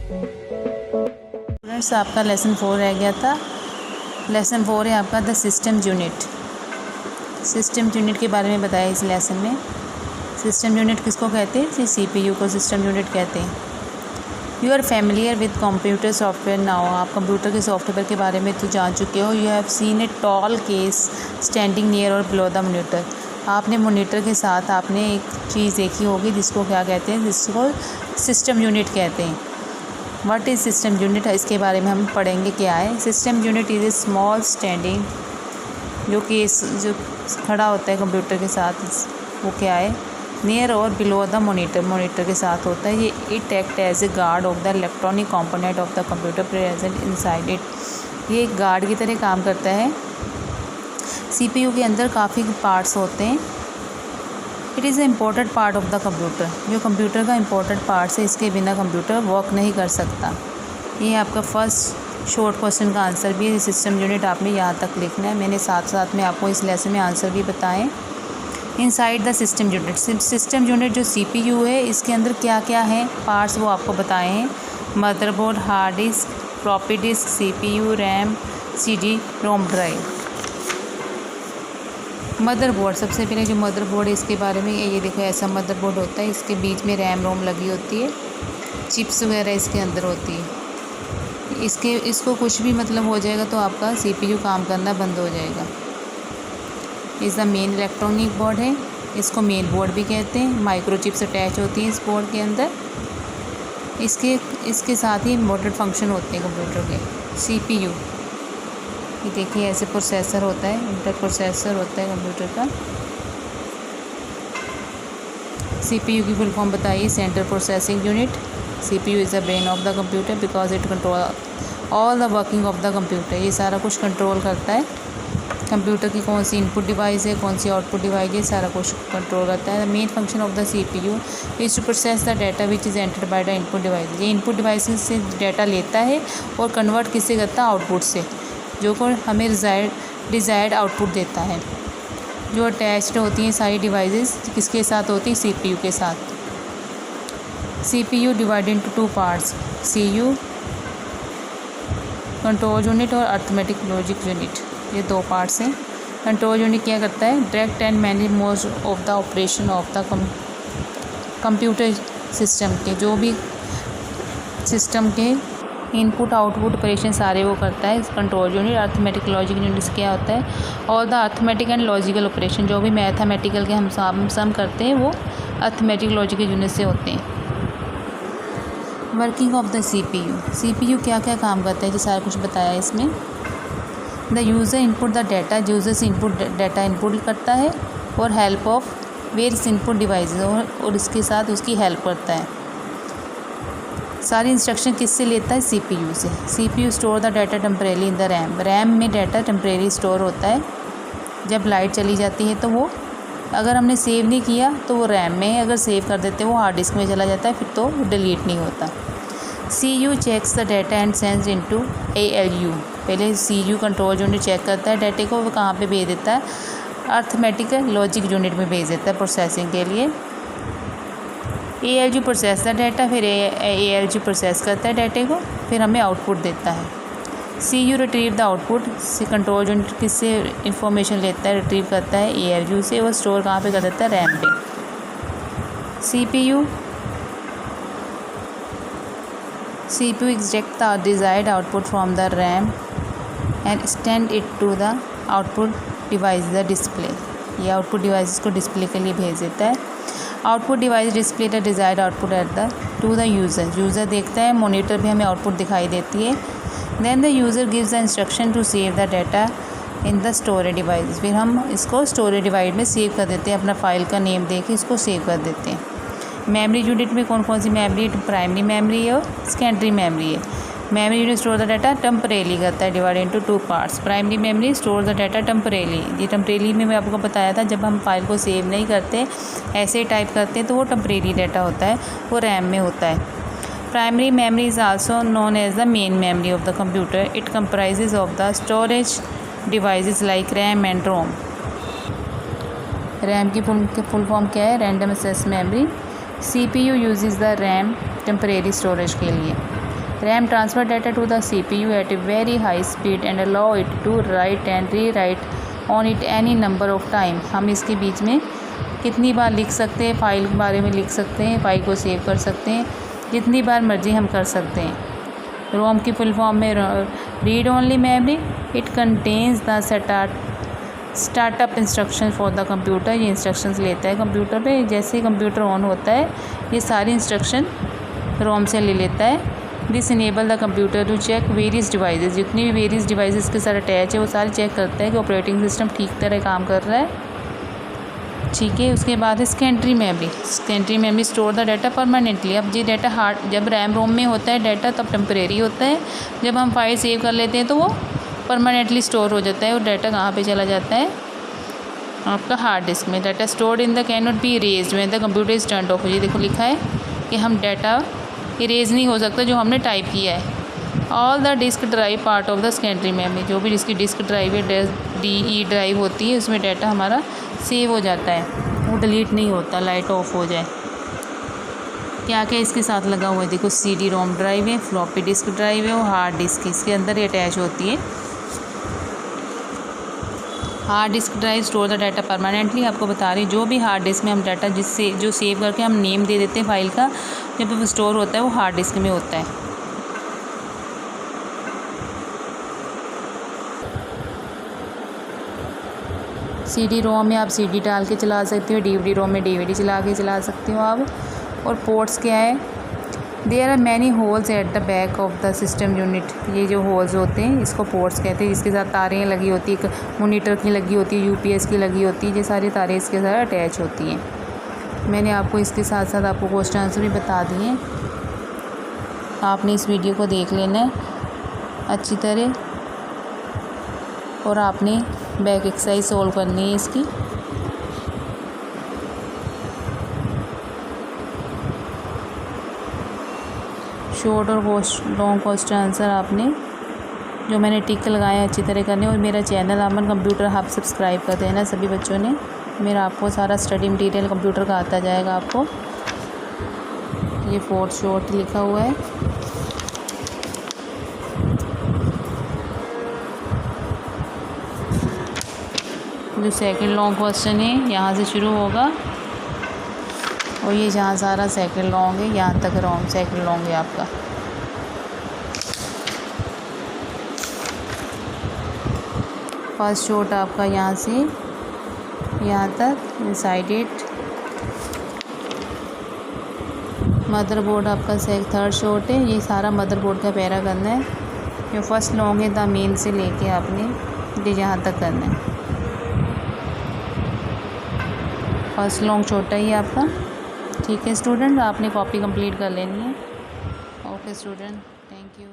Students, आपका lesson 4 रह गया था। लेसन 4 है आपका the system unit. System unit के बारे में बताया इस लेसन में। सिस्टम यूनिट किसको कहते हैं? सीपीयू को सिस्टम यूनिट कहते हैं। You are familiar with computer software now. आप कंप्यूटर के सॉफ्टवेयर के बारे में तो जान चुके हो। You have seen a tall case standing near or below the monitor. आपने मॉनिटर के साथ आपने एक चीज़ देखी होगी जिसको क्या कहते हैं? जिसको सिस्टम यूनिट कहते हैं। What is system unit? इसके बारे में हम पढ़ेंगे क्या है। System unit is a small standing, जो खड़ा होता है कंप्यूटर के साथ, वो क्या है? Near or below the monitor के साथ होता है। ये it act as a guard of the electronic component of the computer present inside it. ये एक गार्ड की तरह काम करता है। सीपीयू के अंदर काफ़ी पार्ट्स होते हैं। It is a important part of the computer. जो कंप्यूटर का इम्पोर्टेंट पार्ट है, इसके बिना कंप्यूटर वर्क नहीं कर सकता। ये आपका फर्स्ट शॉर्ट क्वेश्चन का आंसर भी है। सिस्टम यूनिट आपने यहाँ तक लिखना है। मैंने साथ साथ में आपको इस लेसन में आंसर भी बताएं। Inside the system unit, system unit जो सीपीयू है, इसके अंदर क्या क्या है पार्ट्स वो आपको बताए हैं। Motherboard, hard disk, floppy disk, CPU, RAM, CD ROM drive. Motherboard, सबसे पहले जो मदरबोर्ड है इसके बारे में ये देखो, ऐसा मदरबोर्ड होता है। इसके बीच में रैम रोम लगी होती है, चिप्स वगैरह इसके अंदर होती है। इसको कुछ भी मतलब हो जाएगा तो आपका सीपीयू काम करना बंद हो जाएगा। Is the main electronic board है। इसको मेन बोर्ड भी कहते हैं। माइक्रोचिप्स अटैच होती हैं इस बोर्ड के अंदर। इसके साथ ही इम्पोर्टेंट फंक्शन होते हैं कंप्यूटर के। सीपीयू, ये देखिए ऐसे प्रोसेसर होता है, इंटर प्रोसेसर होता है कंप्यूटर का। सीपीयू की फुल फॉर्म बताइए। Central processing unit. CPU is the brain of the computer because it control all the working of the computer. ये सारा कुछ कंट्रोल करता है कंप्यूटर की। कौन सी इनपुट डिवाइस है, कौन सी आउटपुट डिवाइस है, सारा कुछ कंट्रोल करता है। The main function of the CPU is to process the data which is entered by the input device. ये इनपुट डिवाइस से डाटा लेता है और कन्वर्ट किससे करता है? आउटपुट से, जो को हमें डिज़ायर्ड आउटपुट देता है। जो अटैच्ड होती हैं सारी डिवाइसेस किसके साथ होती है? सीपीयू के साथ। CPU divided into 2 parts, CU control unit और अर्थमेटिक लॉजिक यूनिट। ये 2 पार्ट्स हैं। कंट्रोल यूनिट क्या करता है? Direct and manage most of the operation of the computer system के, जो भी सिस्टम के इनपुट आउटपुट ऑपरेशन सारे वो करता है control unit. Arithmetic logic unit से क्या होता है? और the arithmetic and logical operation, जो भी मैथमेटिकल के हम सम करते हैं वो अर्थमेटिक लॉजिकल यूनिट से होते हैं। Working of the CPU. CPU क्या क्या काम करता है, ये सारा कुछ बताया है इसमें। The user input the data, user से इनपुट डाटा इनपुट करता है और help of various input devices, और इसके साथ उसकी हेल्प करता है। सारी इंस्ट्रक्शन किससे लेता है? सीपीयू से। CPU store the data temporary in the RAM. RAM में डाटा टेम्परेरी स्टोर होता है। जब लाइट चली जाती है तो वो, अगर हमने सेव नहीं किया तो वो रैम में, अगर सेव कर देते हैं वो हार्ड डिस्क में चला जाता है, फिर तो डिलीट नहीं होता। CU checks the data and sends into ALU. पहले सीयू कंट्रोल यूनिट चेक करता है डाटे को, वो कहाँ पे भेज देता है? अर्थमेटिक लॉजिक यूनिट में भेज देता है प्रोसेसिंग के लिए। एएलयू प्रोसेस द डाटा, फिर एएलयू प्रोसेस करता है डाटे को, फिर हमें आउटपुट देता है। CU retrieve the output. Control unit किससे इंफॉर्मेशन लेता है? रिट्रीव करता है एएलयू से। वो स्टोर कहाँ पे कर देता है? रैम पे। CPU extract the desired output from the RAM and send it to the output device, the display। ये आउटपुट डिवाइस को डिस्प्ले के लिए भेज देता है। Output device display the desired output at the to the user. User देखता है, monitor पे हमें आउटपुट दिखाई देती है। Then the user gives the instruction to save the data in the storage device. फिर हम इसको स्टोरेज डिवाइस में सेव कर देते हैं, अपना फाइल का नेम दे के इसको सेव कर देते हैं। मेमोरी यूनिट में कौन कौन सी मेमोरी? प्राइमरी मेमोरी है और सेकेंडरी मेमोरी है। Memory unit store the data temporarily करता है, divide into 2 parts. Primary memory store the data temporarily. ये टेम्परेली में मैं आपको बताया था, जब हम फाइल को सेव नहीं करते, ऐसे ही टाइप करते हैं तो वो टेम्परेरी डाटा होता है, वो रैम में होता है। Primary memory is also known as the main memory of the computer. It comprises of the storage devices like RAM and ROM. RAM की फुल फॉर्म क्या है? Random access memory. CPU uses the RAM temporary storage के लिए। RAM transfer data to the CPU at a very high speed and allow it to write and rewrite on it any number of time। हम इसके बीच में कितनी बार लिख सकते हैं, file के बारे में लिख सकते हैं, फ़ाइल को सेव कर सकते हैं, जितनी बार मर्जी हम कर सकते हैं। रोम की फुल फॉर्म में read only memory, it contains the startup instruction for the computer. ये इंस्ट्रक्शंस लेता है कंप्यूटर पे, जैसे ही कंप्यूटर ऑन होता है ये सारी इंस्ट्रक्शन रोम से ले लेता है। This enable the computer to check various devices, जितनी भी वेरियस डिवाइसेस के साथ अटैच है वो सारे चेक करता है कि ऑपरेटिंग सिस्टम ठीक तरह काम कर रहा है। ठीक है, उसके बाद है secondary memory. Secondary memory store the data permanently. अब ये डाटा हार्ड, जब रैम रोम में होता है डाटा तब टेम्परेरी होता है, जब हम फाइल सेव कर लेते हैं तो वो परमानेंटली स्टोर हो जाता है। और डाटा कहाँ पे चला जाता है, आपका हार्ड डिस्क में। Data stored in the can not be erased when the computer is turned of. ये देखो लिखा है कि हम डाटा इरेज नहीं हो सकता जो हमने टाइप किया है। All the disk drive part of the secondary memory, जो भी जिसकी डिस्क ड्राइव है, DE ड्राइव होती है, उसमें डाटा हमारा सेव हो जाता है, वो डिलीट नहीं होता, लाइट ऑफ हो जाए। क्या क्या इसके साथ लगा हुआ है, देखो CD रोम ड्राइव है, फ्लॉपी डिस्क ड्राइव है और हार्ड डिस्क इसके अंदर ही अटैच होती है। Hard disk drive store the data permanently. आपको बता रही जो भी हार्ड डिस्क में हम डाटा जिससे जो सेव करके हम नेम दे देते हैं फाइल का, जब वो स्टोर होता है वो हार्ड डिस्क में होता है। CD रोम में आप CD डाल के चला सकते हो, DVD रोम में DVD चला के चला सकते हो आप। और पोर्ट्स क्या है, there are many holes at the back of the system unit. ये जो होल्स होते हैं इसको पोर्ट्स कहते हैं, जिसके साथ तारें लगी होती है, एक मोनीटर की लगी होती है, UPS की लगी होती है, ये सारी तारें इसके साथ अटैच होती हैं। मैंने आपको इसके साथ साथ आपको क्वेश्चन आंसर भी बता दिए, आपने इस वीडियो को देख लेना है अच्छी तरह और आपने बैक एक्सरसाइज सोल्व करनी है इसकी। शॉर्ट और लॉन्ग क्वेश्चन आंसर आपने जो मैंने टिक लगाए अच्छी तरह करने। और मेरा चैनल अमन कंप्यूटर हब सब्सक्राइब कर देना सभी बच्चों ने। मेरा आपको सारा स्टडी मटीरियल कंप्यूटर का आता जाएगा आपको। ये 4th शॉर्ट लिखा हुआ है। जो सेकंड लॉन्ग क्वेश्चन है यहाँ से शुरू होगा और ये जहाँ सारा सेकंड लॉन्ग है यहाँ तक सेकंड लॉन्ग है आपका। फर्स्ट शॉट आपका यहाँ से यहाँ तक साइडेड। मदरबोर्ड आपका थर्ड शॉट है, ये सारा मदरबोर्ड का पैरा करना है। जो फर्स्ट लॉन्ग है द मेन से लेके आपने ये यहाँ तक करना है। फर्स्ट लॉन्ग छोटा ही आपका। ठीक है स्टूडेंट, आपने कॉपी कंप्लीट कर लेनी है। Okay student, thank you.